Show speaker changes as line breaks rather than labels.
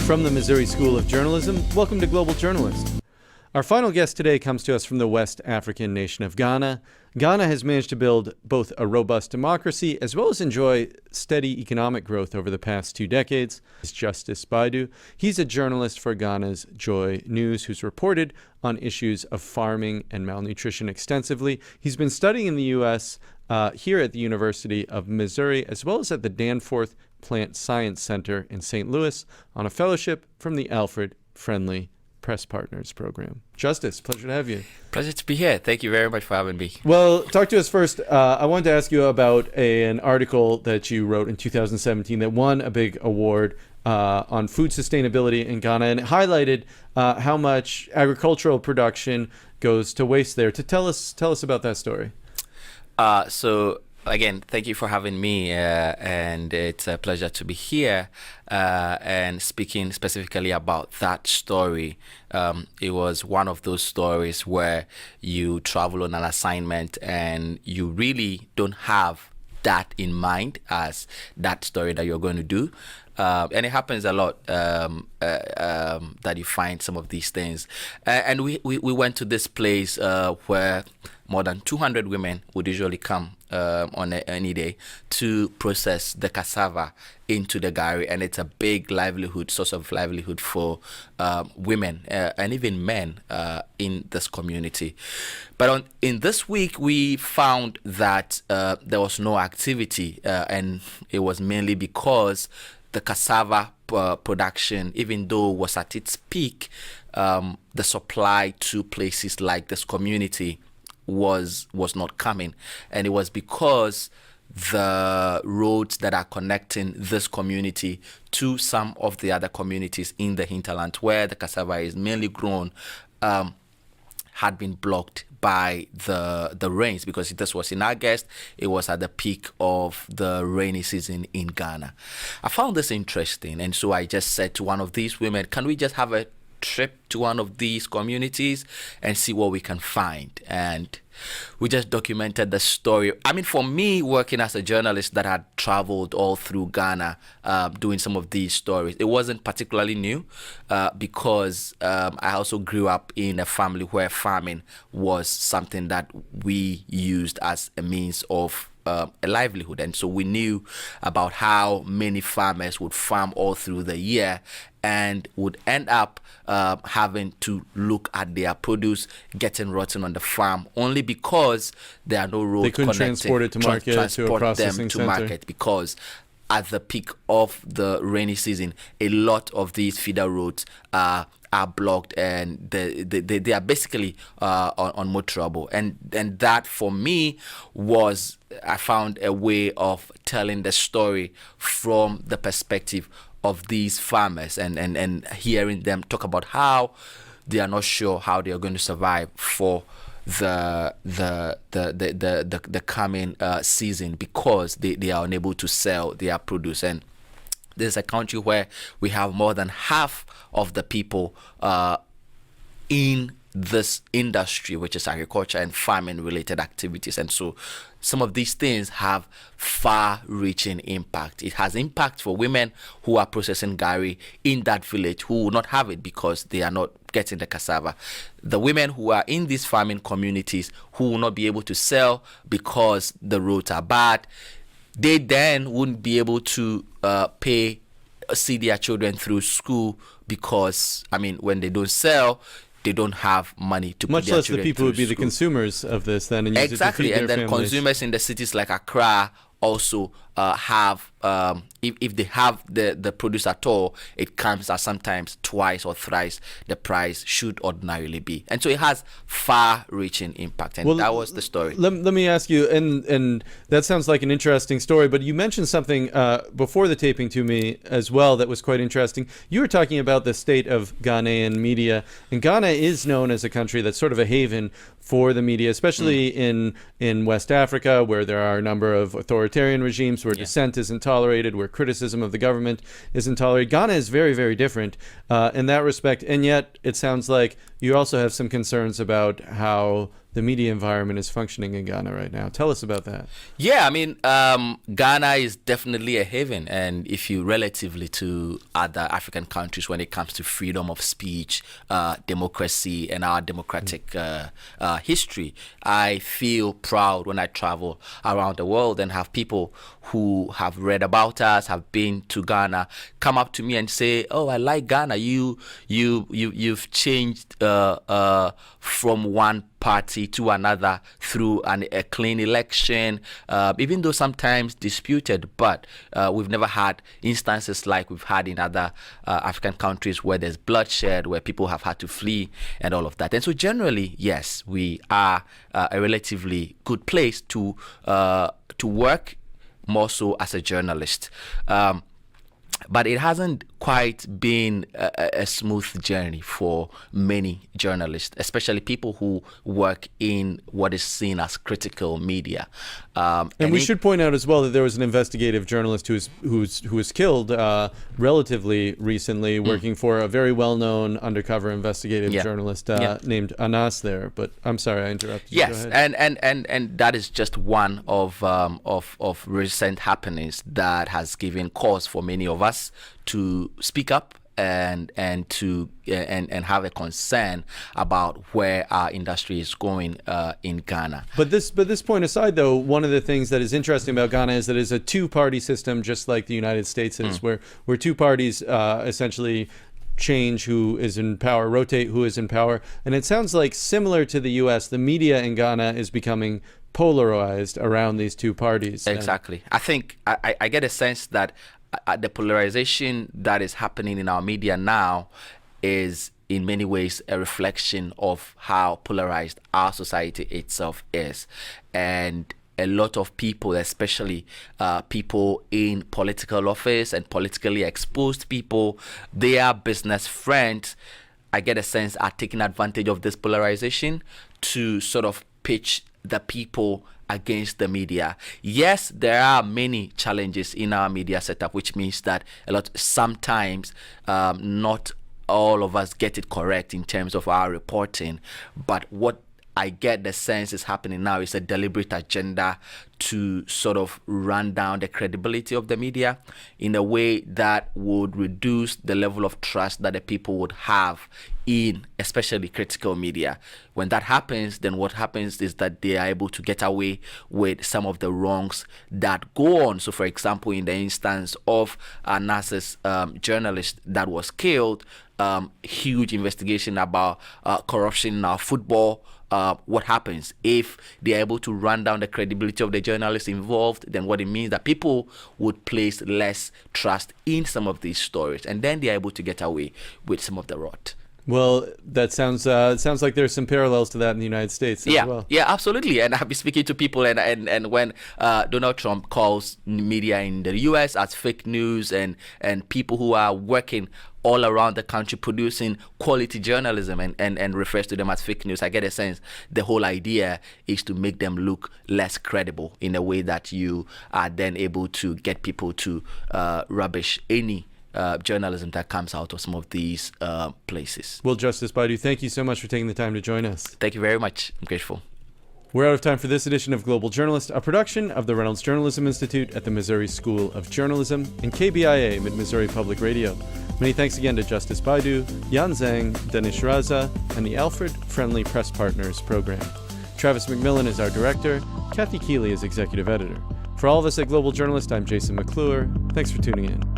From the Missouri School of Journalism, welcome to Global Journalist. Our final guest today comes to us from the West African nation of Ghana. Ghana has managed to build both a robust democracy as well as enjoy steady economic growth over the past 2 decades. It's Justice Baidoo. He's a journalist for Ghana's Joy News who's reported on issues of farming and malnutrition extensively. He's been studying in the U.S. Here at the University of Missouri, as well as at the Danforth Plant Science Center in St. Louis on a fellowship from the Alfred Friendly Press Partners program. Justice, pleasure to have you.
Pleasure to be here. Thank you very much for having me.
Well, talk to us first. I wanted to ask you about an article that you wrote in 2017 that won a big award on food sustainability in Ghana, and it highlighted how much agricultural production goes to waste there. To tell us about that story.
So again, thank you for having me, and it's a pleasure to be here and speaking specifically about that story. It was one of those stories where you travel on an assignment and you really don't have that in mind as that story that you're going to do. And it happens a lot that you find some of these things. And we went to this place where more than 200 women would usually come on any day to process the cassava into the gari, and it's a big source of livelihood for women and even men in this community. But in this week, we found that there was no activity, and it was mainly because the cassava production, even though was at its peak, the supply to places like this community was not coming, and it was because the roads that are connecting this community to some of the other communities in the hinterland where the cassava is mainly grown had been blocked by the rains, because this was in August. It was at the peak of the rainy season in Ghana. I found this interesting, and so I just said to one of these women, can we just have a trip to one of these communities and see what we can find? And we just documented the story. I mean, for me, working as a journalist that had traveled all through Ghana, doing some of these stories, it wasn't particularly new because I also grew up in a family where farming was something that we used as a means of a livelihood. And so we knew about how many farmers would farm all through the year and would end up having to look at their produce getting rotten on the farm only because there are no roads
they couldn't
connecting,
transport it to market, to a processing center.
Market, because at the peak of the rainy season, a lot of these feeder roads are blocked, and they are basically unmotorable. And that for me was, I found a way of telling the story from the perspective of these farmers and hearing them talk about how they are not sure how they are going to survive for the coming season because they are unable to sell their produce. And this is a country where we have more than half of the people in this industry, which is agriculture and farming related activities. And so some of these things have far-reaching impact. It has impact for women who are processing gari in that village who will not have it because they are not getting the cassava. The women who are in these farming communities who will not be able to sell because the roads are bad, they then wouldn't be able to see their children through school because, I mean, when they don't sell, they don't have money to
much
put their
less the
children
people would be
through
the consumers of this then, and use
exactly.
it to feed
And
their
then
families.
consumers in the cities like Accra also have if they have the produce at all, it comes at sometimes twice or thrice the price should ordinarily be, and so it has far-reaching impact. And that was the story.
Let me ask you, and that sounds like an interesting story, but you mentioned something before the taping to me as well that was quite interesting. You were talking about the state of Ghanaian media, and Ghana is known as a country that's sort of a haven for the media, especially in West Africa, where there are a number of authoritarian regimes where dissent isn't tolerated, where criticism of the government isn't tolerated. Ghana is very, very different in that respect. And yet it sounds like you also have some concerns about how the media environment is functioning in Ghana right now. Tell us about that.
Yeah, I mean, Ghana is definitely a haven, and if you relatively to other African countries when it comes to freedom of speech, democracy, and our democratic history, I feel proud when I travel around the world and have people who have read about us, have been to Ghana, come up to me and say, "Oh, I like Ghana. You've changed from one party to another through a clean election, even though sometimes disputed, but we've never had instances like we've had in other African countries where there's bloodshed, where people have had to flee and all of that." And so generally, yes, we are a relatively good place to work, more so as a journalist. But it hasn't quite been a smooth journey for many journalists, especially people who work in what is seen as critical media.
And we should point out as well that there was an investigative journalist who was killed relatively recently, working for a very well-known undercover investigative journalist named Anas there. But I'm sorry, I interrupted you.
Yes, and that is just one of recent happenings that has given cause for many of us to speak up and have a concern about where our industry is going in Ghana.
But this point aside, though, one of the things that is interesting about Ghana is that it's a two-party system, just like the United States is, where two parties essentially change who is in power, rotate who is in power. And it sounds like, similar to the U.S., the media in Ghana is becoming polarized around these two parties.
Exactly. I think I get a sense that the polarization that is happening in our media now is in many ways a reflection of how polarized our society itself is. And a lot of people, especially people in political office and politically exposed people, their business friends, I get a sense, are taking advantage of this polarization to sort of pitch the people against the media. Yes, there are many challenges in our media setup, which means that sometimes not all of us get it correct in terms of our reporting. But what I get the sense is happening now is a deliberate agenda to sort of run down the credibility of the media in a way that would reduce the level of trust that the people would have in especially critical media. When that happens, then what happens is that they are able to get away with some of the wrongs that go on. So, for example, in the instance of NASA's journalist that was killed, huge investigation about corruption in our football. What happens if they're able to run down the credibility of the journalists involved? Then what it means that people would place less trust in some of these stories, and then they're able to get away with some of the rot.
Well, that sounds like there's some parallels to that in the United States as well.
Yeah, absolutely. And I've been speaking to people, and when Donald Trump calls media in the U.S. as fake news, and people who are working all around the country producing quality journalism and refers to them as fake news, I get a sense the whole idea is to make them look less credible in a way that you are then able to get people to rubbish any journalism that comes out of some of these places.
Well, Justice Baidoo, thank you so much for taking the time to join us.
Thank you very much. I'm grateful.
We're out of time for this edition of Global Journalist, a production of the Reynolds Journalism Institute at the Missouri School of Journalism and KBIA, Mid-Missouri Public Radio. Many thanks again to Justice Baidoo, Yan Zhang, Danish Raza, and the Alfred Friendly Press Partners program. Travis McMillan is our director. Kathy Keeley is executive editor. For all of us at Global Journalist, I'm Jason McClure. Thanks for tuning in.